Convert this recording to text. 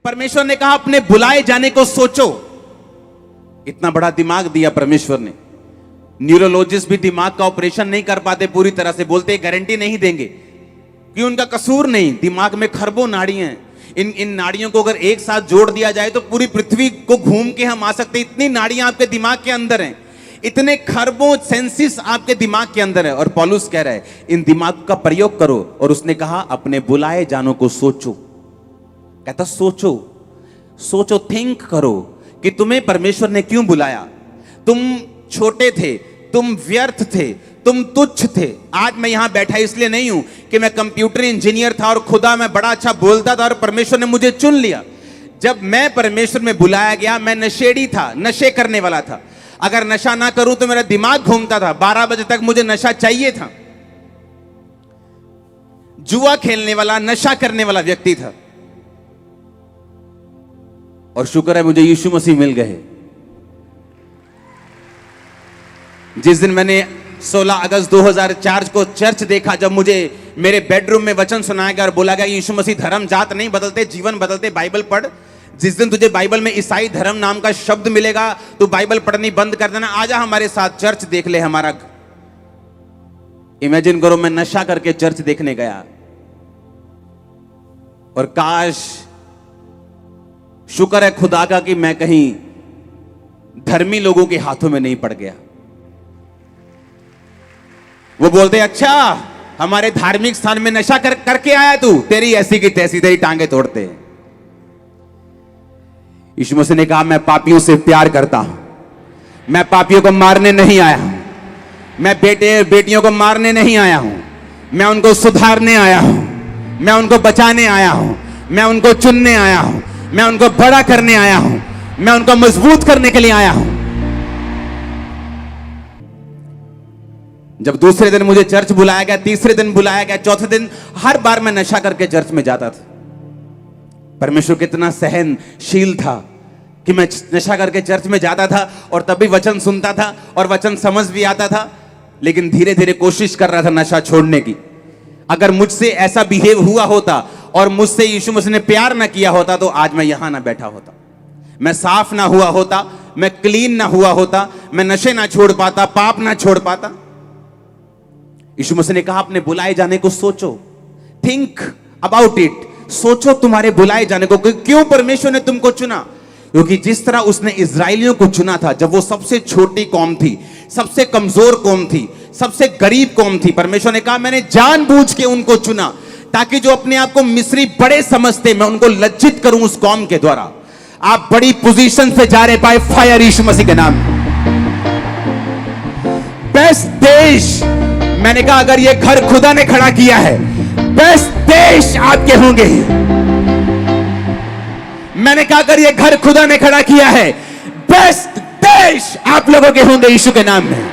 परमेश्वर ने कहा अपने बुलाए जाने को सोचो। इतना बड़ा दिमाग दिया परमेश्वर ने। न्यूरोलॉजिस्ट भी दिमाग का ऑपरेशन नहीं कर पाते पूरी तरह से, बोलते गारंटी नहीं देंगे कि उनका कसूर नहीं। दिमाग में खरबों नाड़ियां हैं। इन नाड़ियों को अगर एक साथ जोड़ दिया जाए तो पूरी पृथ्वी को घूम के हम आ सकते। इतनी नाड़ियां आपके दिमाग के अंदर हैं, इतने खरबों सेंसिस आपके दिमाग के अंदर है। और पौलुस कह रहा है इन दिमाग का प्रयोग करो। और उसने कहा अपने बुलाए जानों को सोचो। कहता सोचो, सोचो, थिंक करो कि तुम्हें परमेश्वर ने क्यों बुलाया। तुम छोटे थे, तुम व्यर्थ थे, तुम तुच्छ थे। आज मैं यहां बैठा इसलिए नहीं हूं कि मैं कंप्यूटर इंजीनियर था और खुदा मैं बड़ा अच्छा बोलता था और परमेश्वर ने मुझे चुन लिया। जब मैं परमेश्वर में बुलाया गया, मैं नशेड़ी था, नशे करने वाला था। अगर नशा ना करूं तो मेरा दिमाग घूमता था। 12 बजे तक मुझे नशा चाहिए था। जुआ खेलने वाला, नशा करने वाला व्यक्ति था। और शुक्र है मुझे यीशु मसीह मिल गए। जिस दिन मैंने 16 अगस्त 2004 को चर्च देखा, जब मुझे मेरे बेडरूम में वचन सुनाया गया और बोला गया यीशु मसीह धर्म जात नहीं बदलते, जीवन बदलते, बाइबल पढ़। जिस दिन तुझे बाइबल में ईसाई धर्म नाम का शब्द मिलेगा तो बाइबल पढ़नी बंद कर देना, आजा हमारे साथ चर्च देख ले हमारा। इमेजिन करो मैं नशा करके चर्च देखने गया। और काश, शुक्र है खुदा का कि मैं कहीं धर्मी लोगों के हाथों में नहीं पड़ गया। वो बोलते अच्छा हमारे धार्मिक स्थान में नशा करके आया तू, तेरी ऐसी की तैसी, तेरी टांगे तोड़ते हैं। यीशु मसीह ने कहा मैं पापियों से प्यार करता हूं, मैं पापियों को मारने नहीं आया हूं, मैं बेटे बेटियों को मारने नहीं आया हूं, मैं उनको सुधारने आया हूं, मैं उनको बचाने आया हूं, मैं उनको चुनने आया हूं, मैं उनको बड़ा करने आया हूं, मैं उनको मजबूत करने के लिए आया हूं। जब दूसरे दिन मुझे चर्च बुलाया गया, तीसरे दिन बुलाया गया, चौथे दिन, हर बार मैं नशा करके चर्च में जाता था। परमेश्वर कितना सहनशील था कि मैं नशा करके चर्च में जाता था और तभी वचन सुनता था और वचन समझ भी आता था, लेकिन धीरे धीरे कोशिश कर रहा था नशा छोड़ने की। अगर मुझसे ऐसा बिहेव हुआ होता और मुझसे यीशु मसीह ने प्यार ना किया होता तो आज मैं यहां ना बैठा होता, मैं साफ ना हुआ होता, मैं क्लीन ना हुआ होता, मैं नशे ना छोड़ पाता, पाप ना छोड़ पाता। यीशु मसीह ने कहा अपने बुलाए जाने को सोचो, थिंक अबाउट इट। सोचो तुम्हारे बुलाए जाने को, क्यों परमेश्वर ने तुमको चुना। क्योंकि जिस तरह उसने इजराइलियों को चुना था जब वो सबसे छोटी कौम थी, सबसे कमजोर कौम थी, सबसे गरीब कौम थी, परमेश्वर ने कहा मैंने जानबूझ के उनको चुना ताकि जो अपने आप को मिस्री बड़े समझते, मैं उनको लज्जित करूं उस कौम के द्वारा। आप बड़ी पोजीशन पे जा रहे, बाय फायर यीशु मसीह के नाम। बेस्ट देश, मैंने कहा अगर ये घर खुदा ने खड़ा किया है, बेस्ट देश आपके होंगे। मैंने कहा अगर ये घर खुदा ने खड़ा किया है, बेस्ट देश आप लोगों के होंगे यीशु के नाम में।